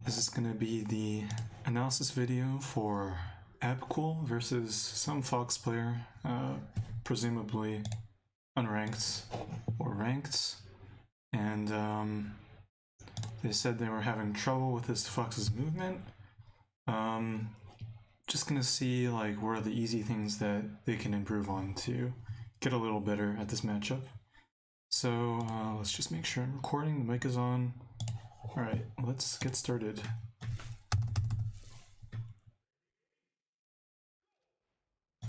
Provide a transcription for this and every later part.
This is going to be the analysis video for abcool versus some Fox player, presumably unranked or ranked, and they said they were having trouble with this Fox's movement. Just gonna see like where are the easy things that they can improve on to get a little better at this matchup. So let's just make sure I'm recording, the mic is on. Alright, let's get started.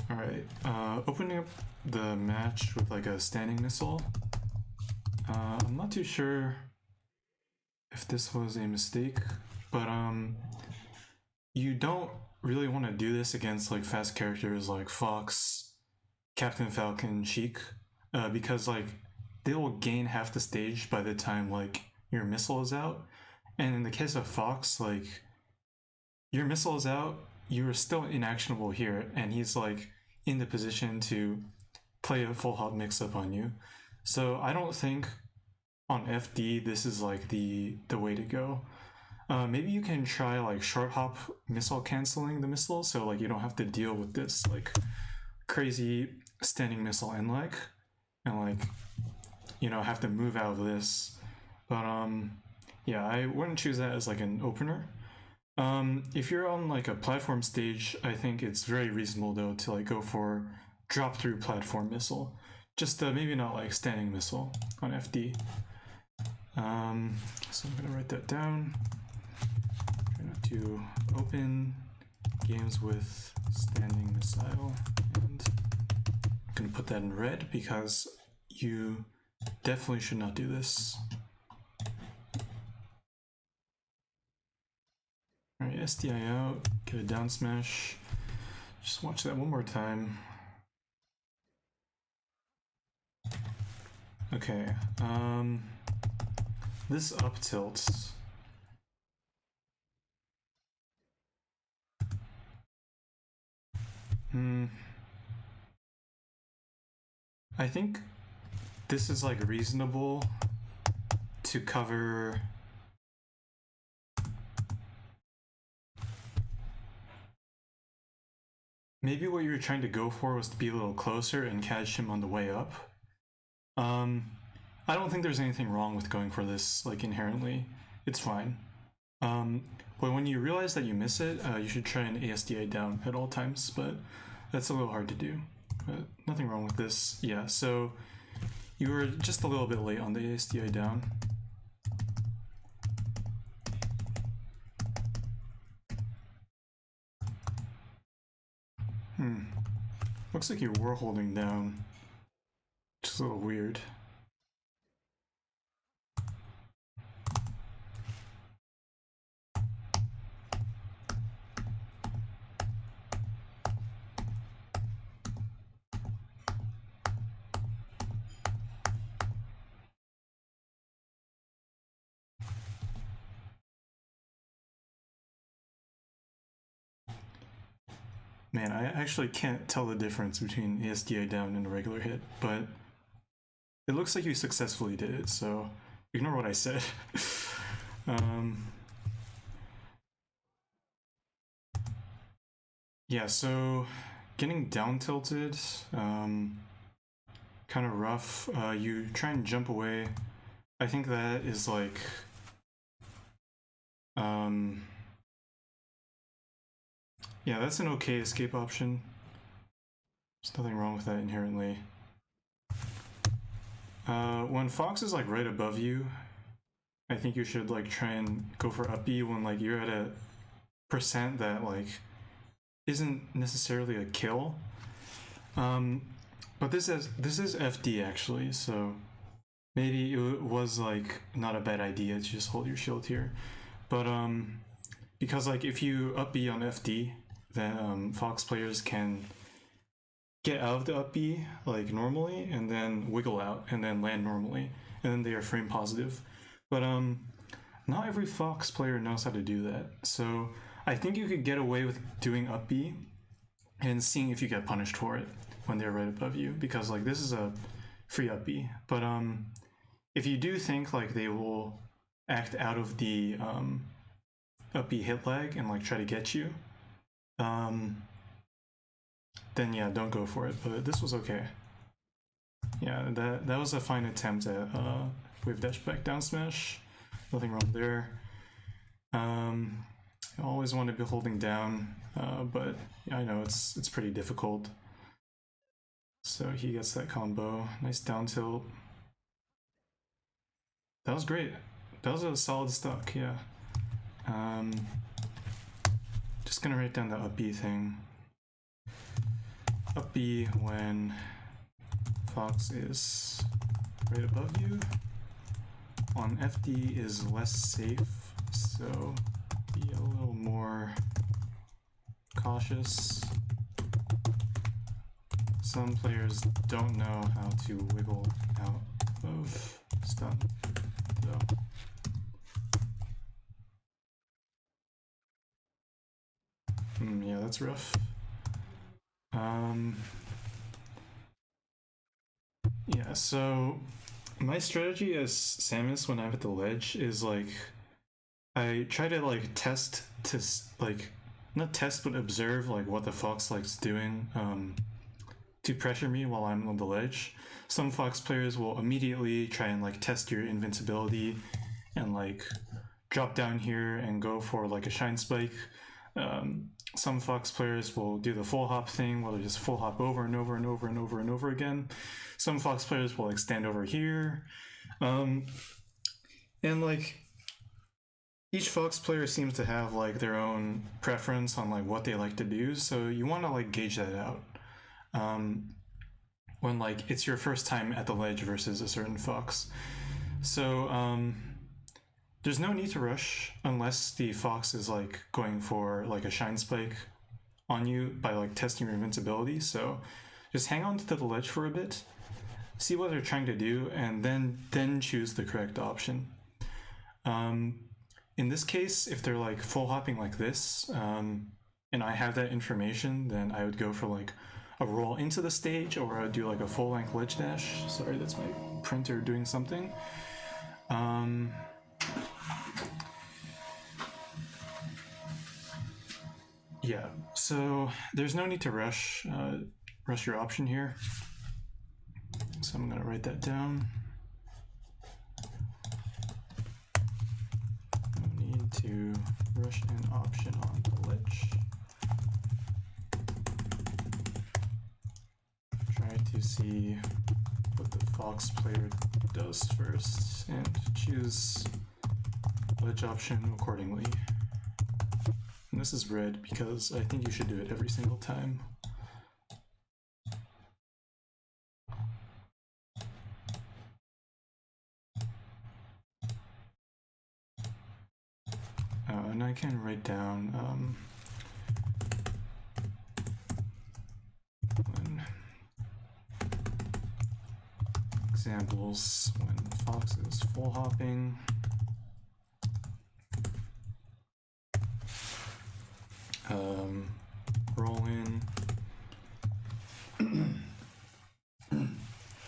Alright, opening up the match with like a standing missile. I'm not too sure if this was a mistake, but you don't really want to do this against like fast characters like Fox, Captain Falcon, Sheik, because like they will gain half the stage by the time like your missile is out. And in the case of Fox, like your missile is out, you're still inactionable here, and he's like in the position to play a full hop mix-up on you. So I don't think on FD this is like the way to go. Maybe you can try like short hop missile canceling the missile, so like you don't have to deal with this like crazy standing missile end lag, and like you know have to move out of this. But yeah, I wouldn't choose that as like an opener. If you're on like a platform stage, I think it's very reasonable though to like go for drop through platform missile, just maybe not like standing missile on FD. So I'm gonna write that down. Try not to open games with standing missile, and I'm gonna put that in red because you definitely should not do this. Alright, SDI out, get a down smash. Just watch that one more time. Okay, this up tilts. I think this is like reasonable to cover maybe what you were trying to go for was to be a little closer and catch him on the way up. I don't think there's anything wrong with going for this, like inherently. It's fine. But when you realize that you miss it, you should try an ASDI down at all times, but that's a little hard to do. But nothing wrong with this. Yeah, so you were just a little bit late on the ASDI down. Looks like you were holding down. Just a little weird. Man, I actually can't tell the difference between ASDI down and a regular hit, but it looks like you successfully did it, so ignore what I said. Yeah, so getting down tilted, kind of rough. You try and jump away. I think that is like, yeah, that's an okay escape option. There's nothing wrong with that inherently. When Fox is like right above you, I think you should like try and go for up B when like you're at a percent that like isn't necessarily a kill. But this is FD actually, so maybe it was like not a bad idea to just hold your shield here. But because like if you up B on FD, then Fox players can get out of the up B like normally and then wiggle out and then land normally, and then they are frame positive. But not every Fox player knows how to do that. So I think you could get away with doing up B and seeing if you get punished for it when they're right above you, because like this is a free up B. But if you do think like they will act out of the up B hit lag and like try to get you, then yeah, don't go for it. But this was okay. Yeah, that was a fine attempt at wave dash back down smash. Nothing wrong there. I always want to be holding down, but yeah, I know it's pretty difficult. So he gets that combo. Nice down tilt. That was great. That was a solid stock, yeah. Just gonna write down the up B thing. Up B when Fox is right above you. On FD is less safe, so be a little more cautious. Some players don't know how to wiggle out of stun, so. Yeah, that's rough. Yeah, so my strategy as Samus when I'm at the ledge is like I try to like test to like not test but observe like what the Fox likes doing to pressure me while I'm on the ledge. Some Fox players will immediately try and like test your invincibility and like drop down here and go for like a shine spike. Some Fox players will do the full hop thing where they just full hop over and over and over and over and over again. Some Fox players will like stand over here. And like each Fox player seems to have like their own preference on like what they like to do, so you want to like gauge that out when like it's your first time at the ledge versus a certain Fox. So there's no need to rush unless the Fox is like going for like a shine spike on you by like testing your invincibility. So just hang on to the ledge for a bit, see what they're trying to do, and then choose the correct option. In this case, if they're like full hopping like this, and I have that information, then I would go for like a roll into the stage, or I'd do like a full length ledge dash. Sorry, that's my printer doing something. Yeah, so there's no need to rush your option here. So I'm gonna write that down. No need to rush an option on the ledge. Try to see what the Fox player does first and choose ledge option accordingly. And this is red because I think you should do it every single time. And I can write down examples when Fox is full hopping. Roll in.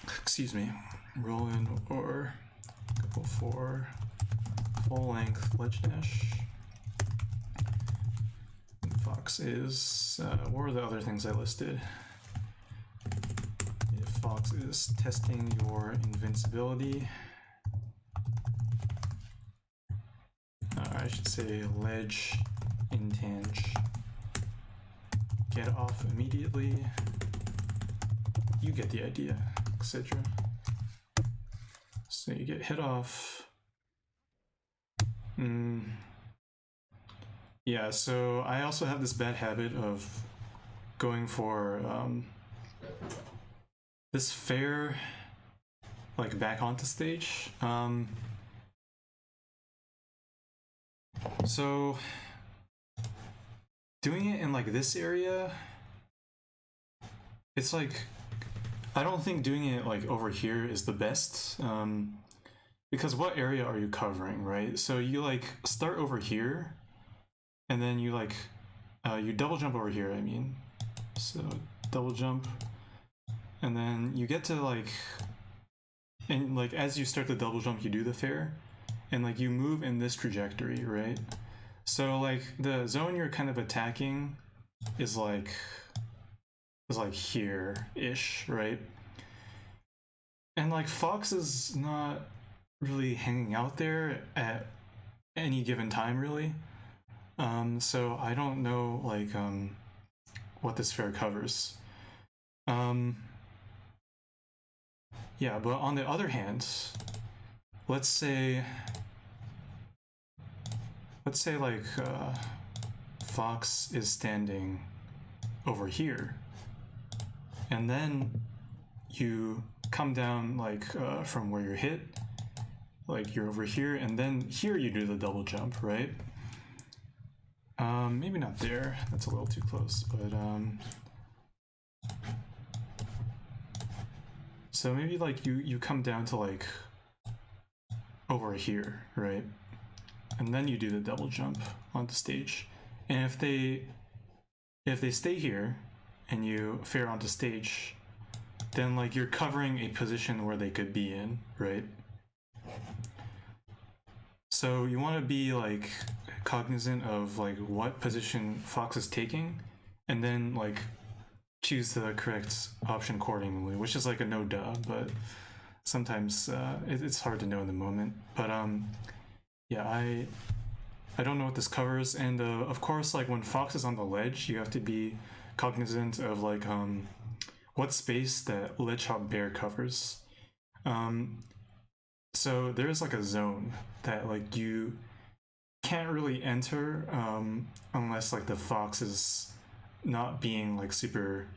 Excuse me. Roll in or go for full length ledge dash. And Fox is what were the other things I listed? If Fox is testing your invincibility, I should say ledge intange. Get off immediately. You get the idea, etc. So you get hit off. Yeah, so I also have this bad habit of going for this fair like back onto stage. So doing it in like this area, it's like I don't think doing it like over here is the best, because what area are you covering, right? So you like start over here and then you like you double jump over here, I mean, so double jump, and then you get to like, and like as you start the double jump you do the fair, and like you move in this trajectory, right? So like the zone you're kind of attacking is like here-ish, right? And like Fox is not really hanging out there at any given time, really. So I don't know like what this fair covers. Yeah, but on the other hand, let's say like Fox is standing over here, and then you come down like from where you're hit, like you're over here, and then here you do the double jump, right? Maybe not there, that's a little too close, but so maybe like you come down to like over here, right? And then you do the double jump onto stage. And if they stay here and you fair onto stage, then like you're covering a position where they could be in, right? So you want to be like cognizant of like what position Fox is taking, and then like choose the correct option accordingly, which is like a no duh, but sometimes it's hard to know in the moment. But yeah, I don't know what this covers, and of course, like when Fox is on the ledge, you have to be cognizant of like what space that ledge hop bear covers. So there's like a zone that like you can't really enter unless like the Fox is not being like super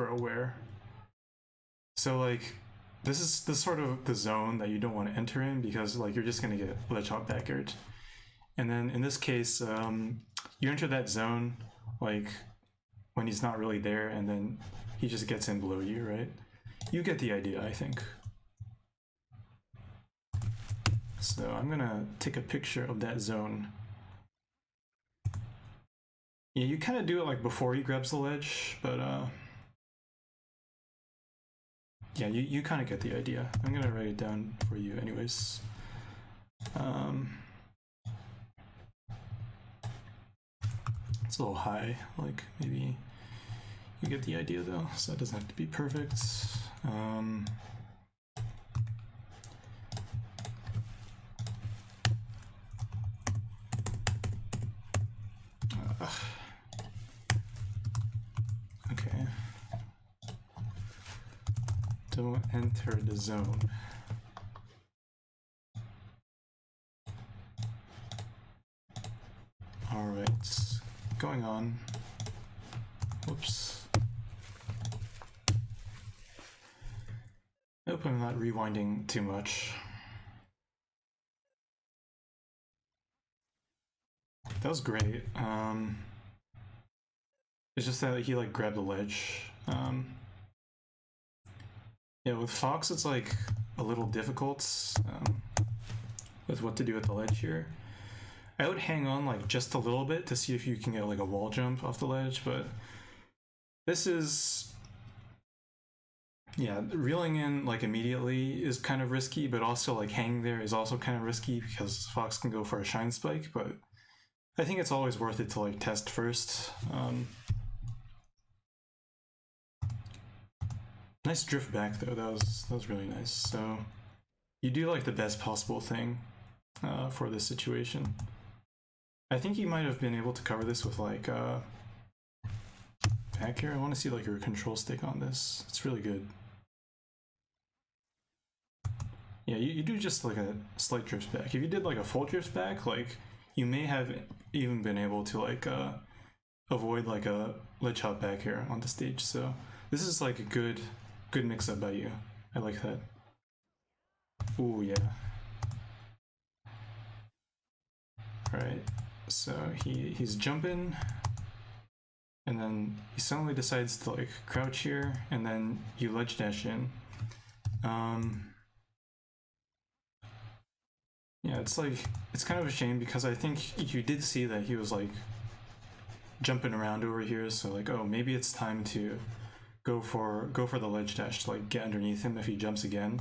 aware. So like this is sort of the zone that you don't want to enter in, because like you're just gonna get ledge hop backward. And then in this case, you enter that zone like when he's not really there, and then he just gets in below you, right? You get the idea, I think. So I'm gonna take a picture of that zone. Yeah, you kind of do it like before he grabs the ledge, but yeah, you kind of get the idea. I'm gonna write it down for you anyways. It's a little high, like maybe you get the idea though, so it doesn't have to be perfect. Okay. Don't enter the zone. All right, going on. Whoops. I hope I'm not rewinding too much. That was great. It's just that he like grabbed the ledge. Yeah, with Fox it's like a little difficult with what to do with the ledge here. I would hang on like just a little bit to see if you can get like a wall jump off the ledge, but this is, yeah, reeling in like immediately is kind of risky, but also like hanging there is also kind of risky because Fox can go for a shine spike, but I think it's always worth it to like test first. Nice drift back though, that was really nice. So you do like the best possible thing for this situation. I think you might have been able to cover this with like back here. I want to see like your control stick on this. It's really good. Yeah, you do just like a slight drift back. If you did like a full drift back, like you may have even been able to like avoid like a ledge hop back here on the stage. So this is like a good mix up by you. I like that. Ooh, yeah. Alright, so he's jumping, and then he suddenly decides to like crouch here, and then you ledge dash in. Yeah, it's like, it's kind of a shame because I think you did see that he was like jumping around over here, so like, oh, maybe it's time to go for the ledge dash to like get underneath him if he jumps again.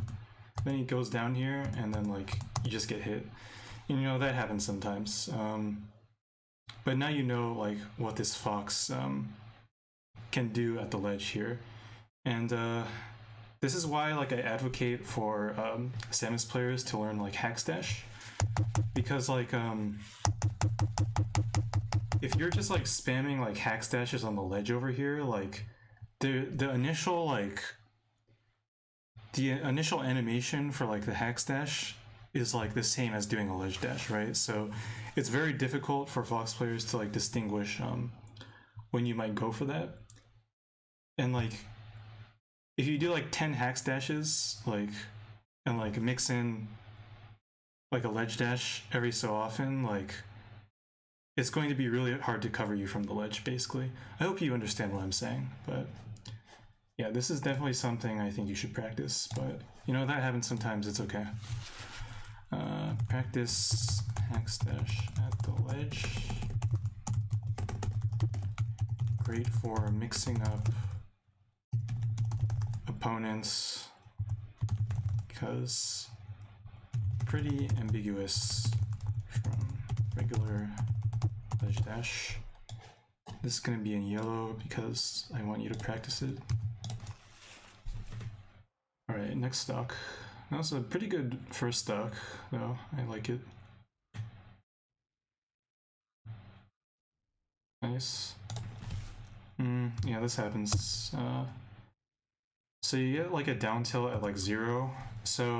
Then he goes down here, and then like you just get hit. And, you know, that happens sometimes. But now you know like what this fox can do at the ledge here, and this is why like I advocate for Samus players to learn like Hackstash, because like if you're just like spamming like Hackstashes on the ledge over here, like the initial animation for like the Hackstash is like the same as doing a ledge dash, right? So it's very difficult for Fox players to like distinguish when you might go for that. And like if you do like 10 Hackstashes, like and like mix in like a ledge dash every so often, like it's going to be really hard to cover you from the ledge, basically. I hope you understand what I'm saying, but yeah, this is definitely something I think you should practice, but you know, that happens sometimes, it's okay. Practice Hackstash at the ledge. Great for mixing up opponents, because pretty ambiguous from regular ledge dash. This is going to be in yellow because I want you to practice it. Alright, next stock. That was a pretty good first stock, though. I like it. Nice. Yeah, this happens. So you get like a down tilt at like 0. So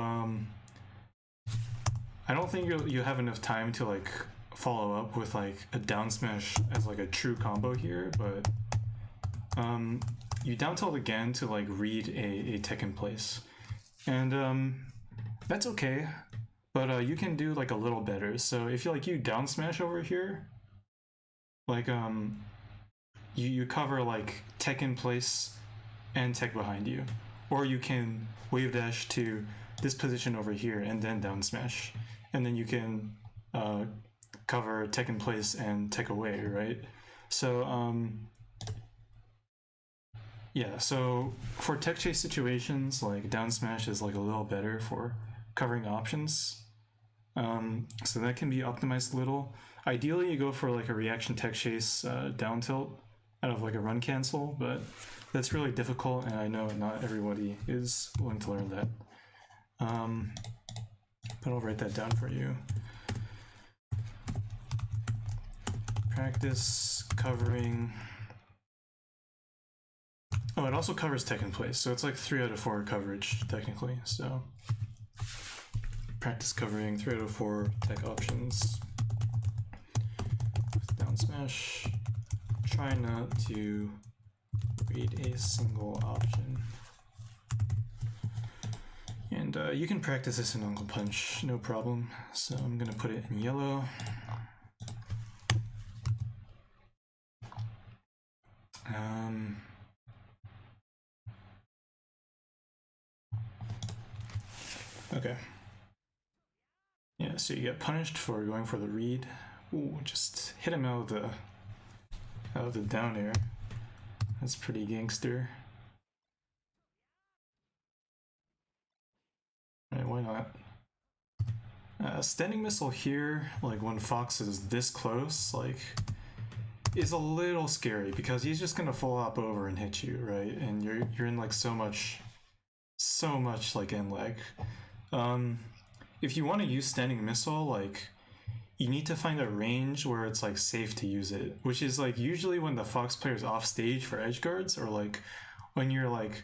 I don't think you have enough time to like follow up with like a down smash as like a true combo here, but you down tilt again to like read a tech in place, and that's okay, but you can do like a little better. So if you down smash over here, like you cover like tech in place and tech behind you, or you can wave dash to this position over here and then down smash, and then you can cover tech in place and tech away, right? So yeah, so for tech chase situations, like down smash is like a little better for covering options. So that can be optimized a little. Ideally, you go for like a reaction tech chase down tilt out of like a run cancel, but that's really difficult, and I know not everybody is willing to learn that. But I'll write that down for you. Practice covering. Oh, it also covers tech in place, so it's like 3 out of 4 coverage technically. So practice covering 3 out of 4 tech options with down smash. Try not to read a single option. And you can practice this in Uncle Punch, no problem. So I'm gonna put it in yellow. Okay. Yeah, so you get punished for going for the read. Ooh, just hit him out of the down air. That's pretty gangster. Alright, why not? Standing missile here, like when Fox is this close, like is a little scary because he's just gonna full hop over and hit you, right? And you're in like so much like end lag. If you want to use standing missile, like you need to find a range where it's like safe to use it, which is like usually when the Fox player's off stage for edge guards, or like when you're like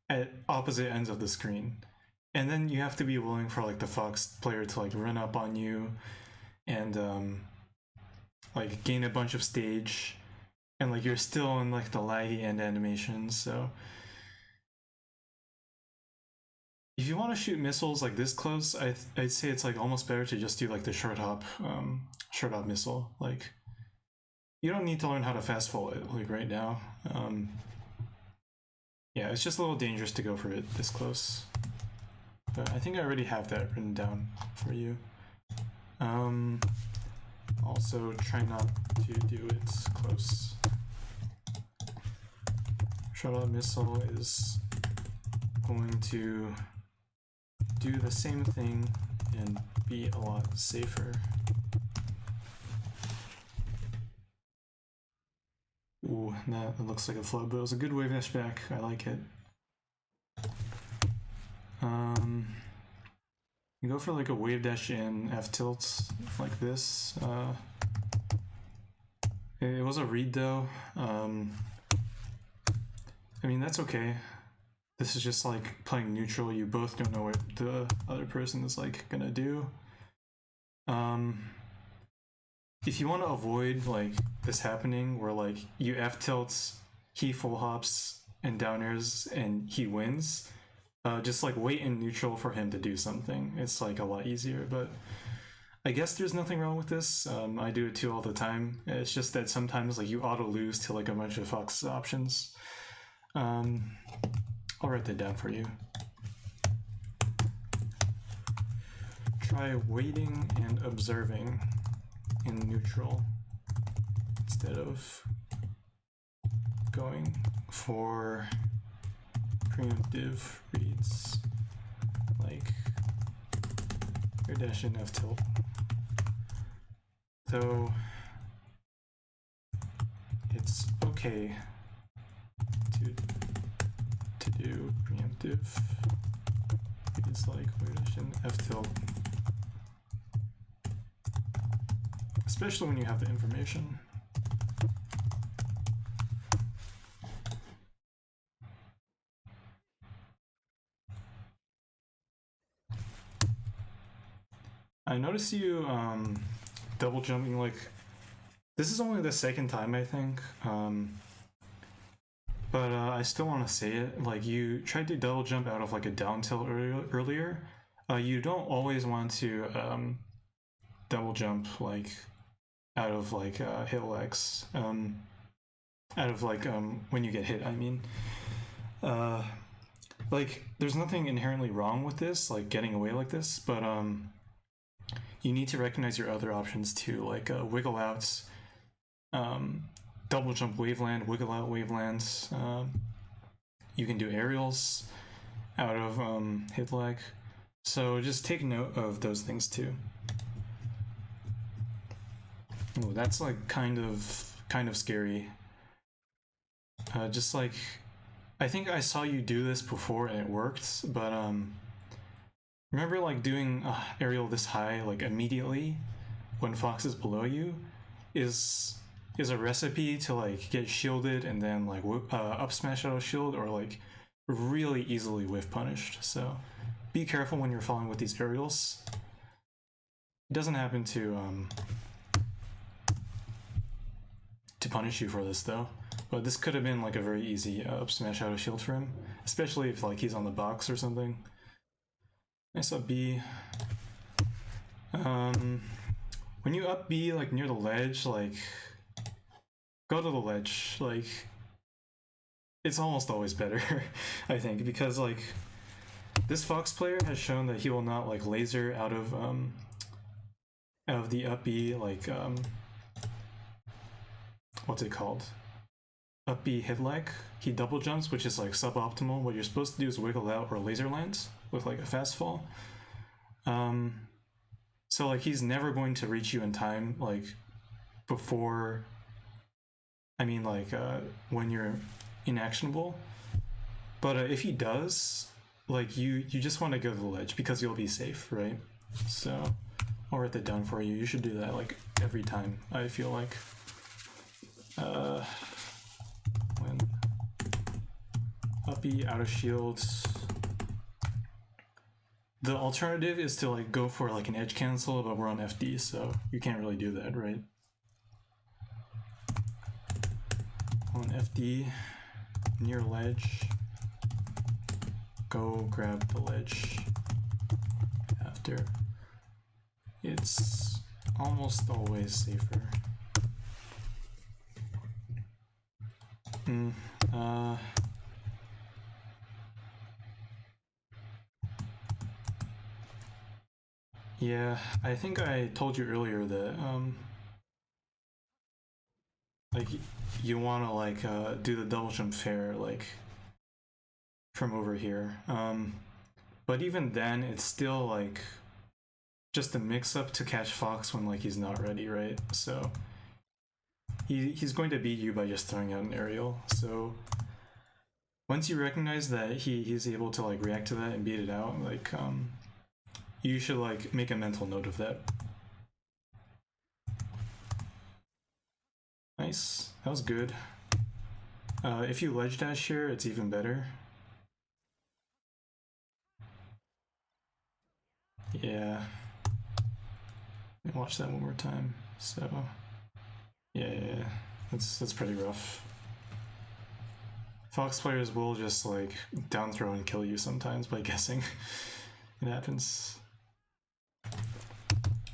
at opposite ends of the screen. And then you have to be willing for like the Fox player to like run up on you and like gain a bunch of stage, and like you're still in like the laggy end animations. So if you want to shoot missiles like this close, I'd say it's like almost better to just do like the short hop missile. Like you don't need to learn how to fast fall it like right now. Yeah, it's just a little dangerous to go for it this close. But I think I already have that written down for you. Also, try not to do it close. Shuttle missile is going to do the same thing and be a lot safer. Ooh, that looks like a flood, but it was a good wave dash back. I like it. You go for like a wave dash in F tilt like this. It was a read though. I mean, that's okay. This is just like playing neutral. You both don't know what the other person is like gonna do. If you want to avoid like this happening where like you F tilts, he full hops and down airs and he wins, just like wait in neutral for him to do something. It's like a lot easier, but I guess there's nothing wrong with this. I do it too all the time. It's just that sometimes like you auto lose to like a bunch of Fox options. I'll write that down for you. Try waiting and observing in neutral instead of going for preemptive reads like air dash in F tilt. So it's okay to do preemptive reads like air dash in F tilt, especially when you have the information. I noticed you double jumping, like, this is only the second time I think, but I still want to say it. Like, you tried to double jump out of like a down tilt earlier. You don't always want to double jump like out of like hit legs, out of like when you get hit, I mean. Like, there's nothing inherently wrong with this, like getting away like this, but you need to recognize your other options too, like wiggle outs, double jump waveland, wiggle out wavelands. You can do aerials out of hit leg, so just take note of those things too. Ooh, that's like kind of scary. Just like, I think I saw you do this before and it worked, but remember like doing aerial this high like immediately when Fox is below you is a recipe to like get shielded and then like up smash out of shield, or like really easily whiff punished. So be careful when you're falling with these aerials. It doesn't happen to punish you for this though, but this could have been like a very easy up smash out of shield for him, especially if like he's on the box or something. Nice up B. When you up B like near the ledge, like go to the ledge. Like, it's almost always better, I think, because like this Fox player has shown that he will not like laser out of the up B, like what's it called? Up B hit leg. He double jumps, which is like suboptimal. What you're supposed to do is wiggle out or laser land with like a fast fall. So like he's never going to reach you in time, like before, I mean like when you're inactionable. But if he does, like you just want to go to the ledge because you'll be safe, right? So I'll write that down for you. You should do that like every time, I feel like. When up B out of shields, the alternative is to like go for like an edge cancel, but we're on FD, so you can't really do that, right? On FD, near ledge, go grab the ledge after. It's almost always safer. Yeah, I think I told you earlier that like you want to like do the double jump fair like from over here, but even then it's still like just a mix up to catch Fox when like he's not ready, right? So he's going to beat you by just throwing out an aerial. So once you recognize that he's able to like react to that and beat it out, like you should like make a mental note of that. Nice, that was good. If you ledge dash here, it's even better. Yeah. Let me watch that one more time. So, yeah, that's pretty rough. Fox players will just like down throw and kill you sometimes by guessing. It happens.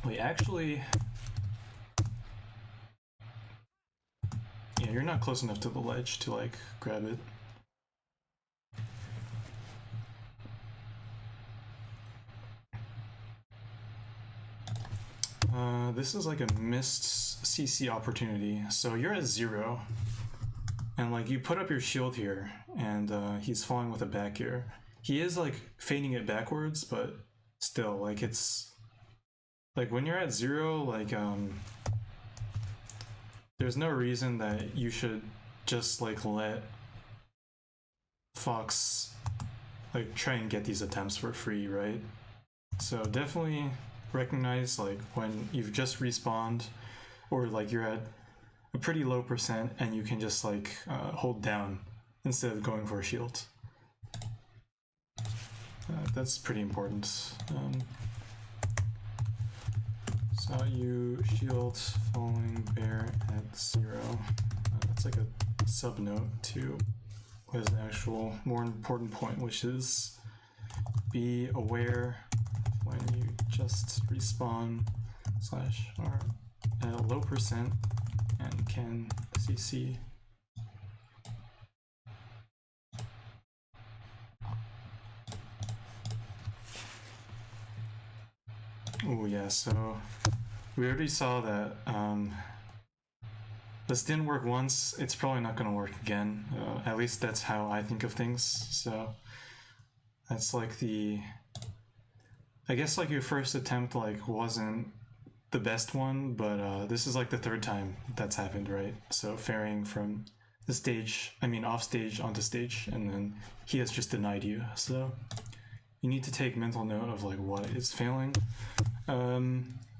Wait, actually, yeah, you're not close enough to the ledge to like grab it. This is like a missed CC opportunity. So you're at 0, and like you put up your shield here, and he's falling with a back air. He is like fading it backwards, but still, like it's like when you're at 0, like there's no reason that you should just like let Fox like try and get these attempts for free, right? So definitely recognize like when you've just respawned, or like you're at a pretty low percent and you can just like hold down instead of going for a shield. That's pretty important. Saw you shield falling bear at 0. That's like a sub note to what is an actual more important point, which is be aware when you just respawn / are at a low percent and can CC. Oh yeah, so we already saw that this didn't work once, it's probably not going to work again. At least that's how I think of things. So that's like I guess like your first attempt like wasn't the best one, but this is like the 3rd time that's happened, right? So ferrying from the stage, I mean off stage onto stage, and then he has just denied you. So you need to take mental note of like what is failing.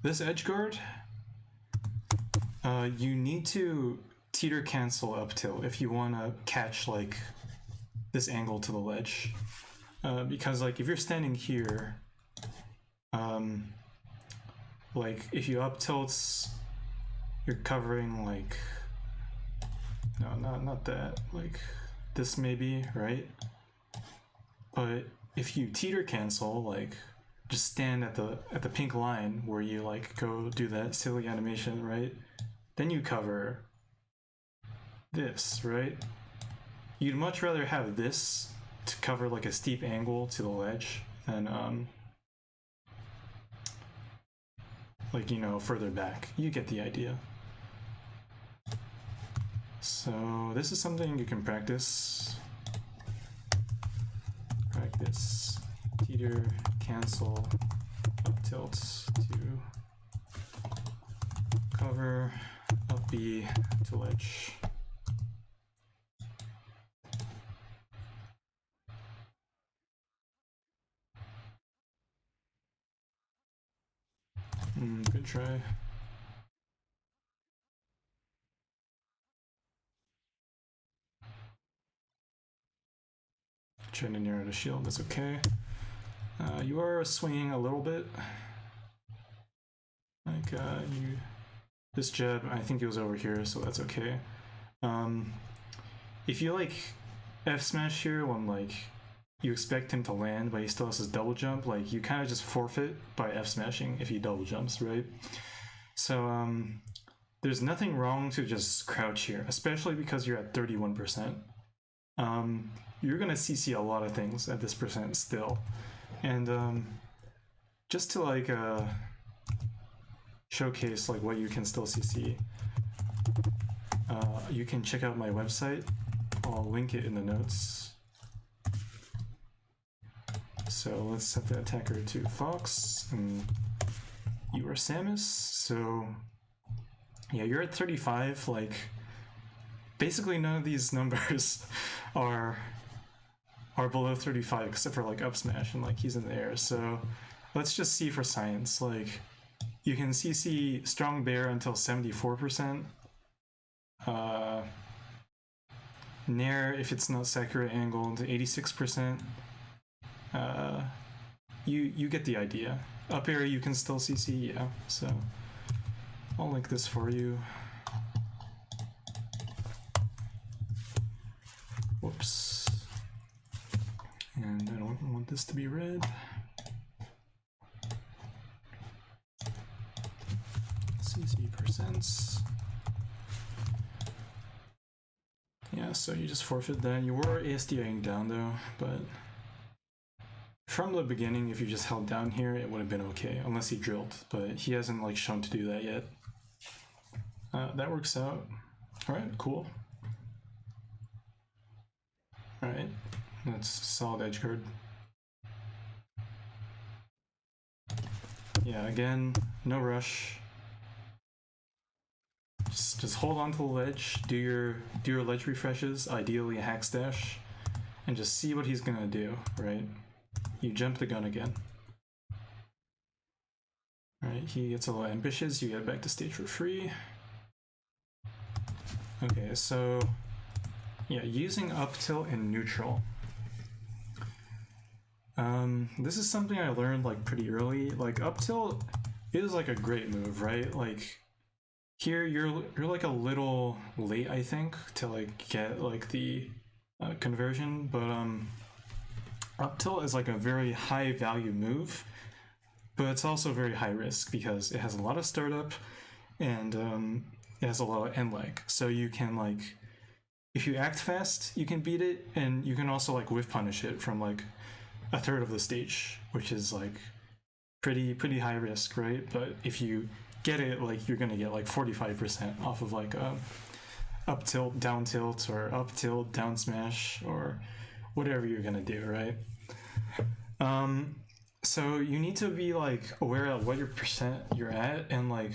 This edge guard, you need to teeter cancel up tilt if you want to catch like this angle to the ledge, because like if you're standing here, like if you up tilts, you're covering like not that, like this maybe, right? But if you teeter cancel, like just stand at the pink line where you like go do that silly animation, right? Then you cover this, right? You'd much rather have this to cover like a steep angle to the ledge than like, you know, further back. You get the idea. So this is something you can practice. Practice teeter cancel up tilts to cover up B to ledge. Good try. Trying to narrow the shield, that's okay. You are swinging a little bit. Like this jab, I think it was over here, so that's okay. If you like F smash here when like you expect him to land, but he still has his double jump, like you kind of just forfeit by F smashing if he double jumps, right? So there's nothing wrong to just crouch here, especially because you're at 31%. You're gonna CC a lot of things at this percent still, and just to like showcase like what you can still CC, you can check out my website. I'll link it in the notes. So let's set the attacker to Fox, and you are Samus. So yeah, you're at 35. Like, basically none of these numbers are below 35 except for like up smash, and like he's in there. So let's just see for science. Like, you can CC strong bear until 74%. Nair, if it's not Sakura angle, to 86%. You get the idea. Up air you can still CC, yeah. So I'll link this for you. Whoops. And I don't want this to be red. CC percents. Yeah, so you just forfeit that. You were ASDIing down though, but from the beginning, if you just held down here, it would have been okay, unless he drilled, but he hasn't like shown to do that yet. That works out. All right, cool. All right, that's solid edge guard. Yeah, again, no rush. Just hold on to the ledge, do your ledge refreshes, ideally a hack stash, and just see what he's gonna do, right? You jump the gun again. Alright, he gets a little ambitious, you get back to stage for free. Okay, so yeah, using up tilt in neutral. This is something I learned like pretty early. Like, up tilt is like a great move, right? Like, here you're like a little late, I think, to like get like the conversion, but up tilt is like a very high value move, but it's also very high risk because it has a lot of startup and it has a lot of end lag. So you can, like, if you act fast, you can beat it, and you can also like whiff punish it from like a third of the stage, which is like pretty high risk, right? But if you get it, like, you're gonna get like 45% off of like up tilt, down tilt, or up tilt, down smash, or whatever you're gonna do, right? So you need to be like aware of what your percent you're at and like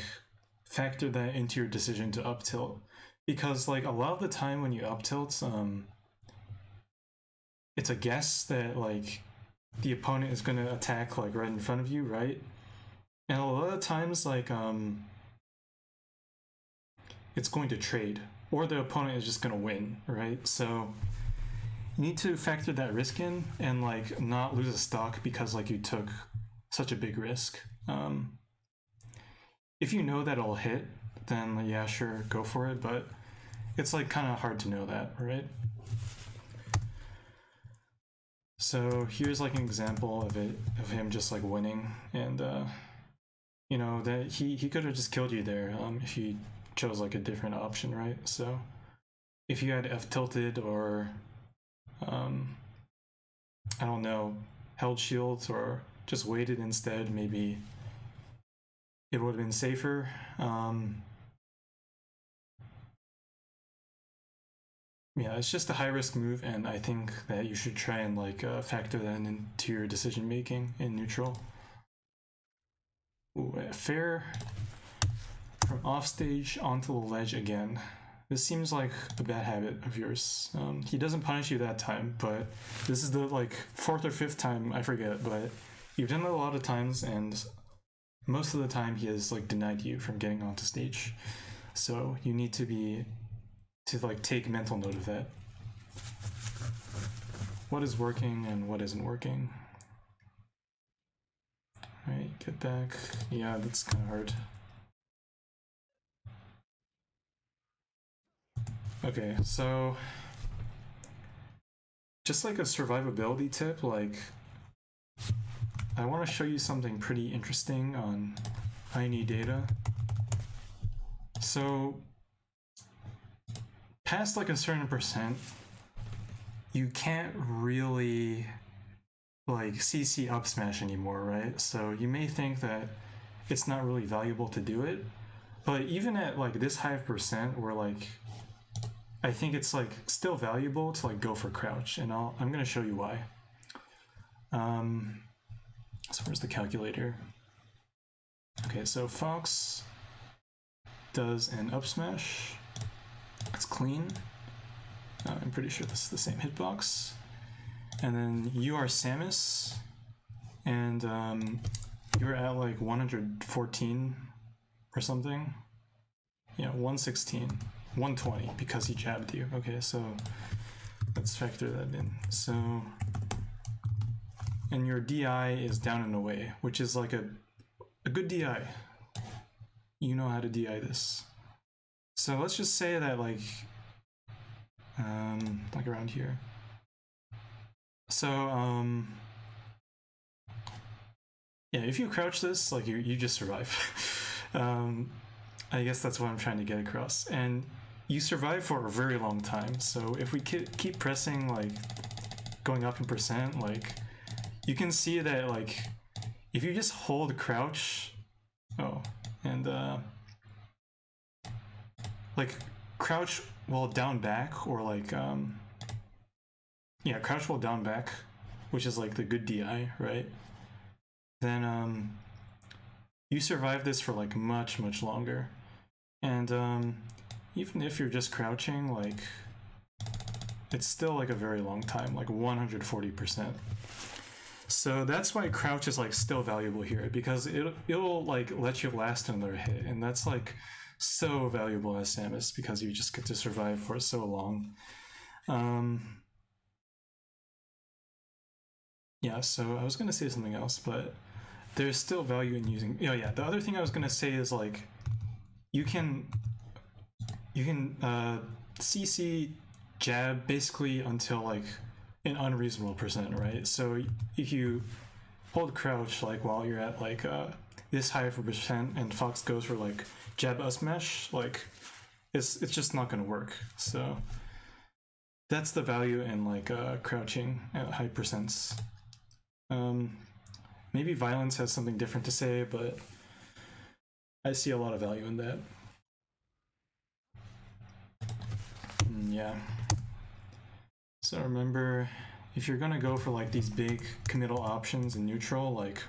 factor that into your decision to up tilt, because like a lot of the time when you up tilt, it's a guess that like the opponent is gonna attack like right in front of you, right? And a lot of times, like, it's going to trade, or the opponent is just going to win, right? So you need to factor that risk in and like not lose a stock because like you took such a big risk. If you know that it'll hit, then yeah, sure, go for it, but it's like kind of hard to know that, right? So here's like an example of him just like winning, and you know, that he could have just killed you there if he chose like a different option, right? So if you had F tilted or I don't know, held shields or just waited instead, maybe it would have been safer. Yeah, it's just a high risk move, and I think that you should try and like factor that into your decision making in neutral. Ooh, fair from offstage onto the ledge again. This seems like a bad habit of yours. He doesn't punish you that time, but this is the like 4th or 5th time, I forget, but you've done it a lot of times, and most of the time he has like denied you from getting onto stage. So you need to like take mental note of that. What is working and what isn't working. Alright, get back. Yeah, that's kind of hard. Okay, so just like a survivability tip, like I want to show you something pretty interesting on INE data. So past like a certain percent, you can't really like CC up smash anymore, right? So you may think that it's not really valuable to do it, but even at like this high of percent, where like I think it's like still valuable to like go for crouch, and I'm gonna show you why. So where's the calculator? Okay, so Fox does an up smash. It's clean. I'm pretty sure this is the same hitbox. And then you are Samus, and you're at like 114 or something. Yeah, 116, 120 because he jabbed you. Okay, so let's factor that in. So, and your DI is down and away, which is like a good DI. You know how to DI this. So let's just say that like around here. So yeah, if you crouch this, like you just survive. I guess that's what I'm trying to get across. And you survive for a very long time. So if we keep pressing, like going up in percent, like you can see that like if you just hold crouch, like crouch while down back, or like yeah, crouch while down back, which is like the good DI, right? Then you survive this for like much longer. And even if you're just crouching, like it's still like a very long time, like 140%. So that's why crouch is like still valuable here, because it'll like let you last another hit, and that's like so valuable as Samus because you just get to survive for so long. Yeah, so I was gonna say something else, but there's still value in using. Oh yeah, the other thing I was gonna say is like you can CC jab basically until like an unreasonable percent, right? So if you hold crouch like while you're at like this high of a percent and Fox goes for like jab up smash, like it's just not gonna work. So that's the value in like crouching at high percents. Maybe Violence has something different to say, but I see a lot of value in that. Yeah. So remember, if you're gonna go for like these big committal options in neutral, like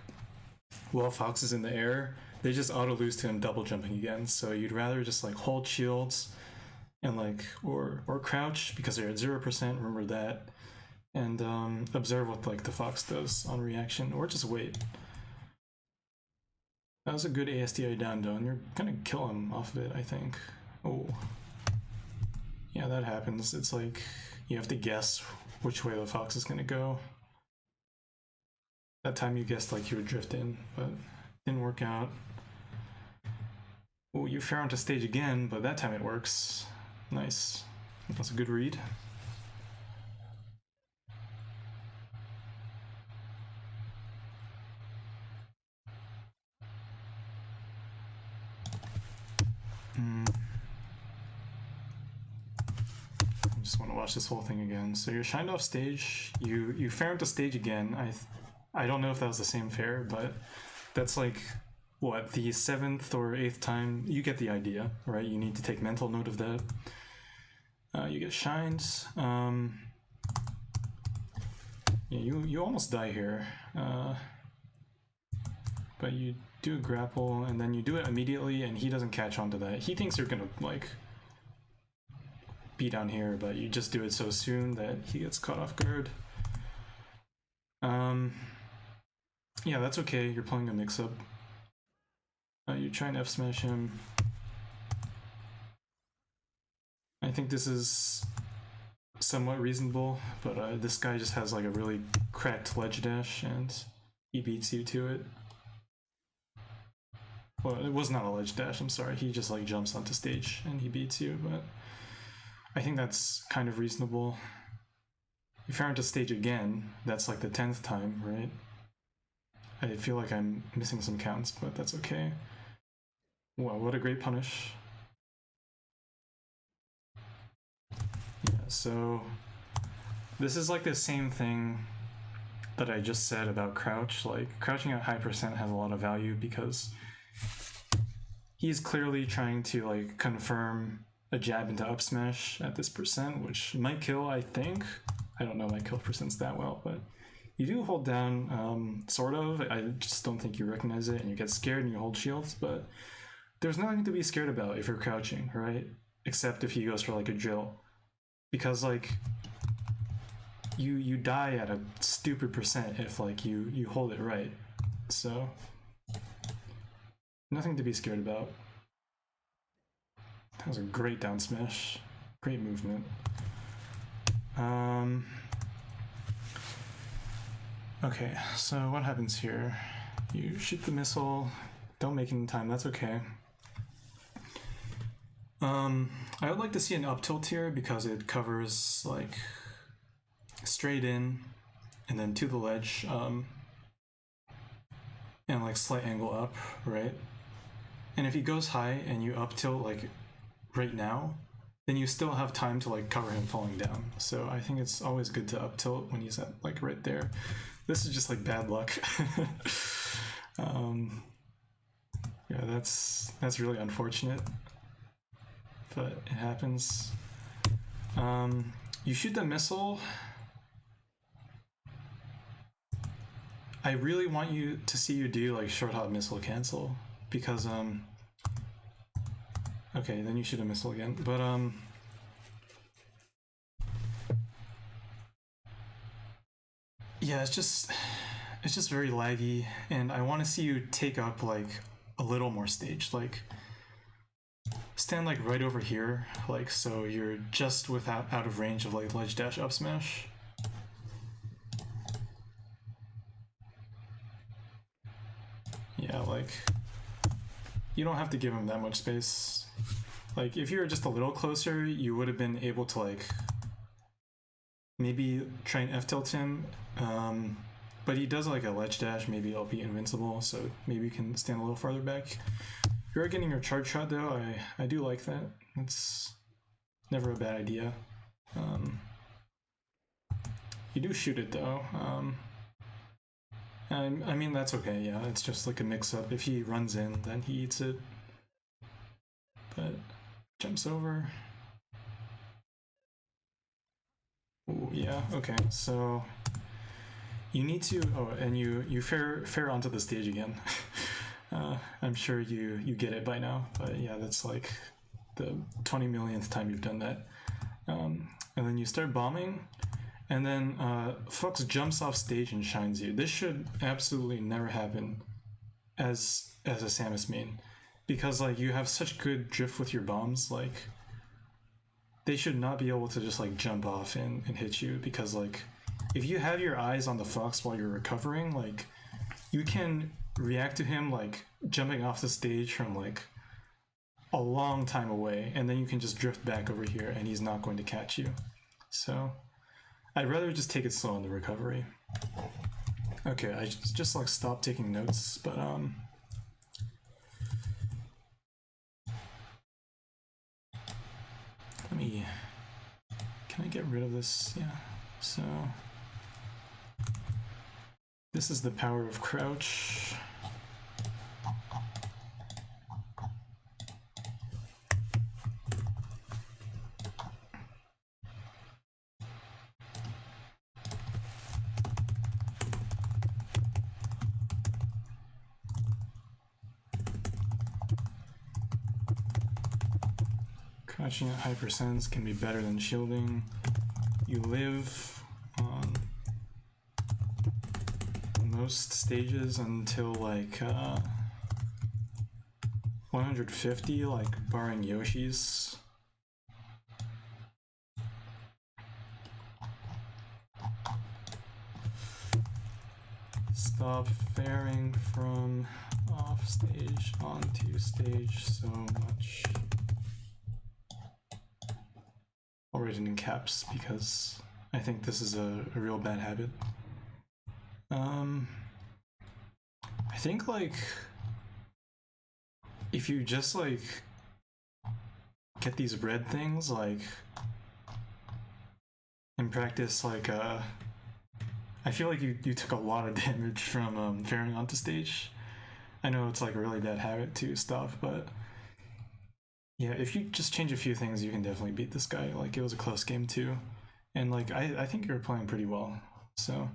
while Fox is in the air, they just auto lose to him double jumping again. So you'd rather just like hold shields and like or crouch because they're at 0%. Remember that, and observe what like the Fox does on reaction, or just wait. That was a good ASDI down though, and you're gonna kill him off of it, I think. Oh, yeah, that happens. It's like you have to guess which way the Fox is gonna go. That time you guessed like you would drift in, but didn't work out. Oh, you fell onto stage again, but that time it works. Nice. That's a good read. I just want to watch this whole thing again. So you're shined off stage. You fare onto stage again. I don't know if that was the same fare, but that's like what, the 7th or 8th time. You get the idea, right? You need to take mental note of that. You get shined. Yeah, you almost die here, but you do a grapple, and then you do it immediately, and he doesn't catch on to that. He thinks you're gonna like be down here, but you just do it so soon that he gets caught off guard. Yeah, that's okay. You're playing a mix-up. You're trying to F-smash him. I think this is somewhat reasonable, but this guy just has like a really cracked ledge dash, and he beats you to it. Well, it was not a ledge dash, I'm sorry. He just like jumps onto stage and he beats you, but I think that's kind of reasonable. If you're onto stage again, that's like the 10th time, right? I feel like I'm missing some counts, but that's okay. Wow, what a great punish. Yeah, so this is like the same thing that I just said about crouch. Like, crouching at high percent has a lot of value because he's clearly trying to like confirm a jab into up smash at this percent, which might kill, I think. I don't know my kill percents that well, but you do hold down, sort of. I just don't think you recognize it, and you get scared and you hold shields, but there's nothing to be scared about if you're crouching, right? Except if he goes for like a drill, because like you die at a stupid percent if like you hold it right. So nothing to be scared about. That was a great down smash, great movement. Okay, so what happens here? You shoot the missile, don't make it in time, that's okay. I would like to see an up tilt here because it covers like straight in and then to the ledge, and like slight angle up, right? And if he goes high and you up tilt like right now, then you still have time to like cover him falling down. So I think it's always good to up tilt when he's at like right there. This is just like bad luck. Yeah, that's really unfortunate, but it happens. You shoot the missile. I really want you to see you do like short hop missile cancel, because okay, then you shoot a missile again, but yeah, it's just very laggy, and I want to see you take up like a little more stage, like stand like right over here, like so you're just out of range of like ledge dash up smash. Yeah, like you don't have to give him that much space. Like if you were just a little closer, you would have been able to like maybe try and F tilt him, but he does like a ledge dash, maybe I'll be invincible, so maybe you can stand a little farther back. If you're getting your charge shot though, I do like that. It's never a bad idea. You do shoot it though. I mean, that's okay, yeah, it's just like a mix-up. If he runs in, then he eats it. But jumps over. Ooh, yeah, okay, so you need to, oh, and you fair onto the stage again. I'm sure you get it by now, but yeah, that's like the 20 millionth time you've done that. And then you start bombing, and then Fox jumps off stage and shines you. This should absolutely never happen as a Samus main, because like you have such good drift with your bombs, like they should not be able to just like jump off and hit you, because like if you have your eyes on the Fox while you're recovering, like you can react to him like jumping off the stage from like a long time away, and then you can just drift back over here and he's not going to catch you. So I'd rather just take it slow on the recovery. Okay, I just like stopped taking notes, but let me, can I get rid of this? Yeah, so this is the power of crouch. Crouching at high percents can be better than shielding. You live on most stages until like 150, like barring Yoshi's. Stop faring from off stage onto stage so much. I'll write it in caps because I think this is a real bad habit. I think like if you just like get these red things like in practice, like I feel like you took a lot of damage from fairing onto stage. I know it's like a really bad habit to stop, but yeah, if you just change a few things, you can definitely beat this guy. Like it was a close game too, and like I think you're playing pretty well. So,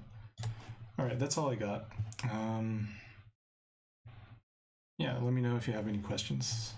all right, that's all I got. yeah, let me know if you have any questions.